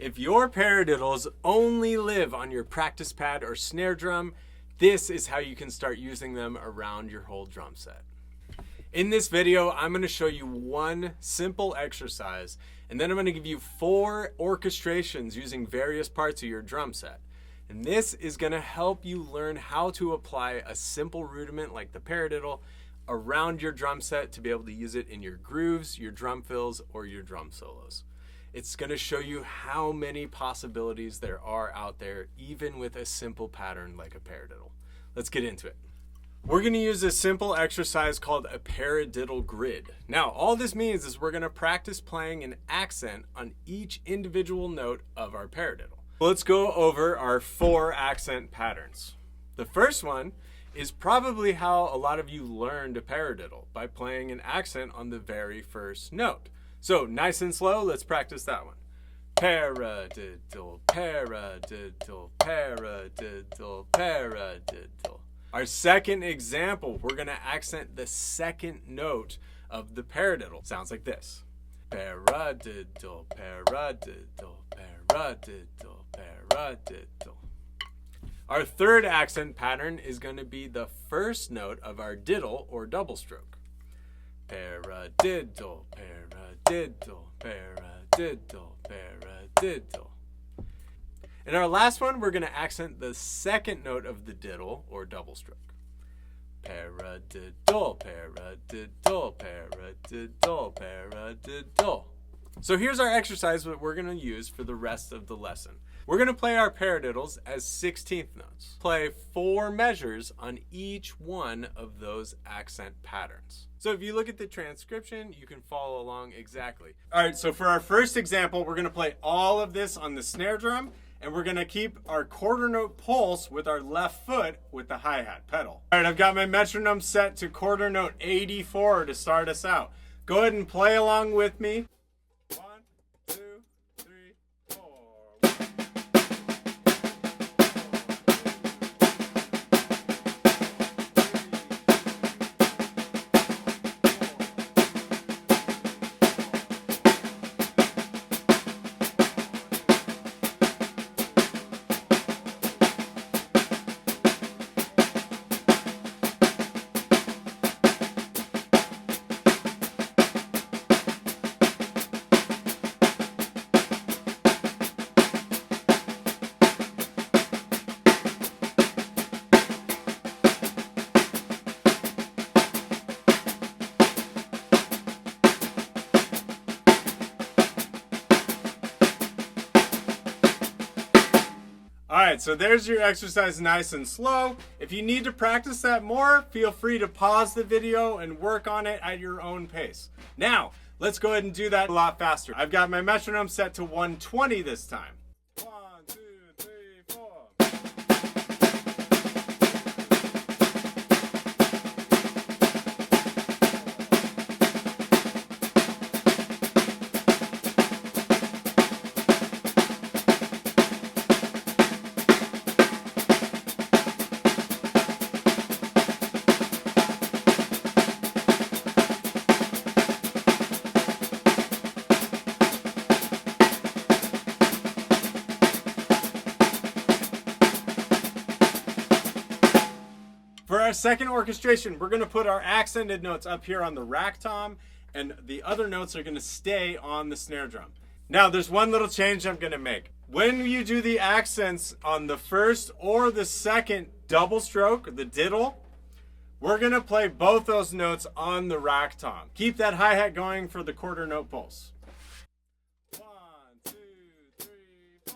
If your paradiddles only live on your practice pad or snare drum, this is how you can start using them around your whole drum set. In this video, I'm going to show you one simple exercise, and then I'm going to give you 4 orchestrations using various parts of your drum set. And this is going to help you learn how to apply a simple rudiment like the paradiddle around your drum set to be able to use it in your grooves, your drum fills, or your drum solos. It's going to show you how many possibilities there are out there, even with a simple pattern like a paradiddle. Let's get into it. We're going to use a simple exercise called a paradiddle grid. Now, all this means is we're going to practice playing an accent on each individual note of our paradiddle. Let's go over our 4 accent patterns. The first one is probably how a lot of you learned a paradiddle, by playing an accent on the very first note. So nice and slow, let's practice that one. Paradiddle, paradiddle, paradiddle, paradiddle. Our second example, we're going to accent the second note of the paradiddle. Sounds like this. Paradiddle, paradiddle, paradiddle, paradiddle. Our third accent pattern is going to be the first note of our diddle or double stroke. Paradiddle, paradiddle, paradiddle, paradiddle. In our last one, we're going to accent the second note of the diddle or double stroke. Paradiddle, paradiddle, paradiddle, paradiddle. So here's our exercise that we're going to use for the rest of the lesson. We're going to play our paradiddles as 16th notes. Play 4 measures on each one of those accent patterns. So if you look at the transcription, you can follow along exactly. All right, so for our first example, we're going to play all of this on the snare drum, and we're going to keep our quarter note pulse with our left foot with the hi-hat pedal. All right, I've got my metronome set to quarter note 84 to start us out. Go ahead and play along with me. 1, 2, 3, 4. Alright, so there's your exercise nice and slow. If you need to practice that more, feel free to pause the video and work on it at your own pace. Now, let's go ahead and do that a lot faster. I've got my metronome set to 120 this time. 1, 2, 3, 4. For our second orchestration, we're going to put our accented notes up here on the rack tom, and the other notes are going to stay on the snare drum. Now, there's one little change I'm going to make. When you do the accents on the first or the second double stroke, the diddle, we're going to play both those notes on the rack tom. Keep that hi-hat going for the quarter note pulse. 1, 2, 3, 4.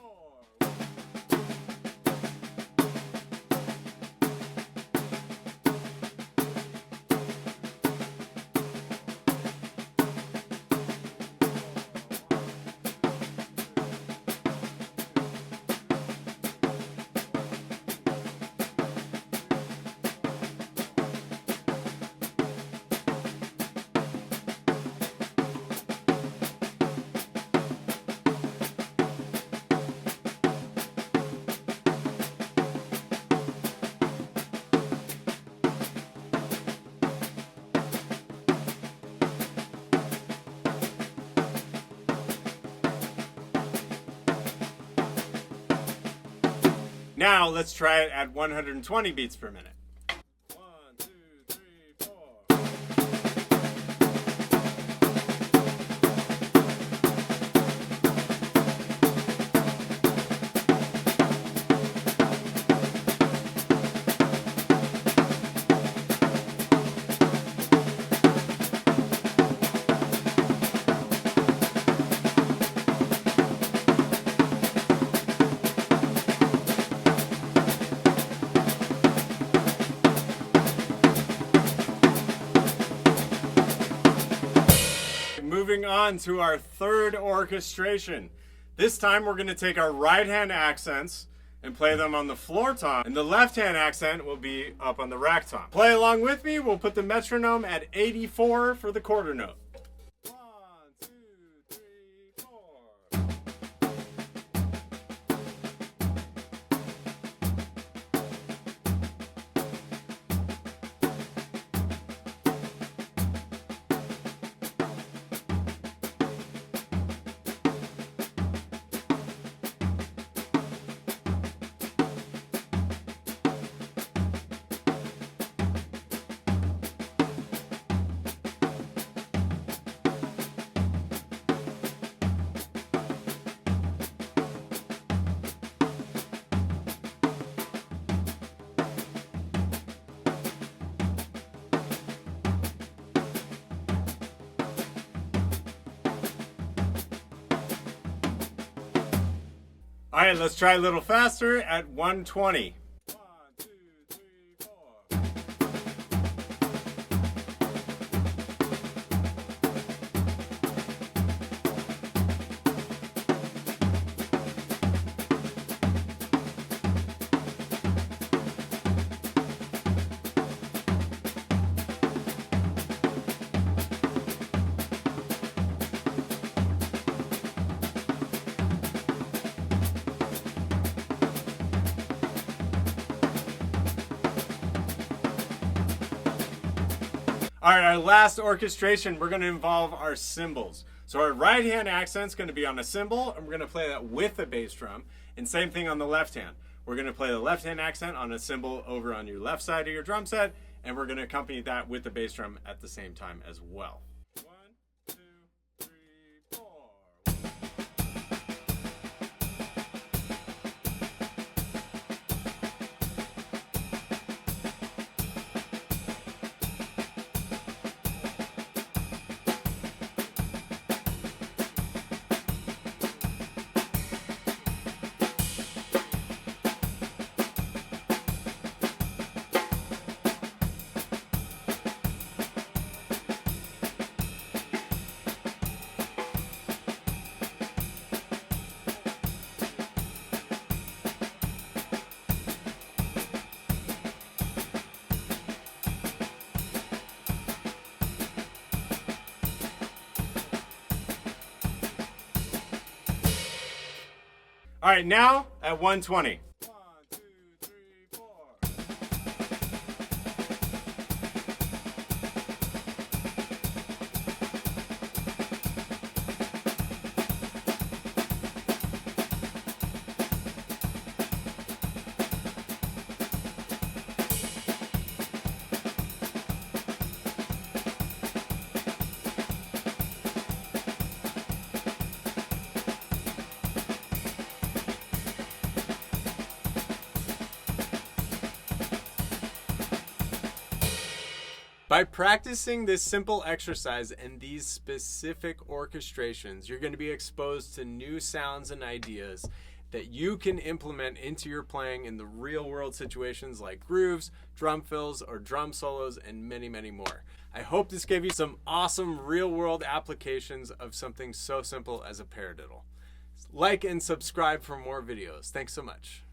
Now let's try it at 120 beats per minute. 1, 2, 3, 4. Moving on to our third orchestration. This time we're going to take our right hand accents and play them on the floor tom, and the left hand accent will be up on the rack tom. Play along with me. We'll put the metronome at 84 for the quarter note. 1, 2, 3, 4. All right, let's try a little faster at 120. 1, 2, 3, 4. All right, our last orchestration, we're going to involve our cymbals. So our right hand accent's going to be on a cymbal, and we're going to play that with a bass drum. And same thing on the left hand. We're going to play the left hand accent on a cymbal over on your left side of your drum set, and we're going to accompany that with the bass drum at the same time as well. 1, 2, 3, 4. All right, now at 120. 1, 2, 3, 4. By practicing this simple exercise and these specific orchestrations, you're going to be exposed to new sounds and ideas that you can implement into your playing in the real world situations like grooves, drum fills, or drum solos, and many, many more. I hope this gave you some awesome real world applications of something so simple as a paradiddle. Like and subscribe for more videos. Thanks so much.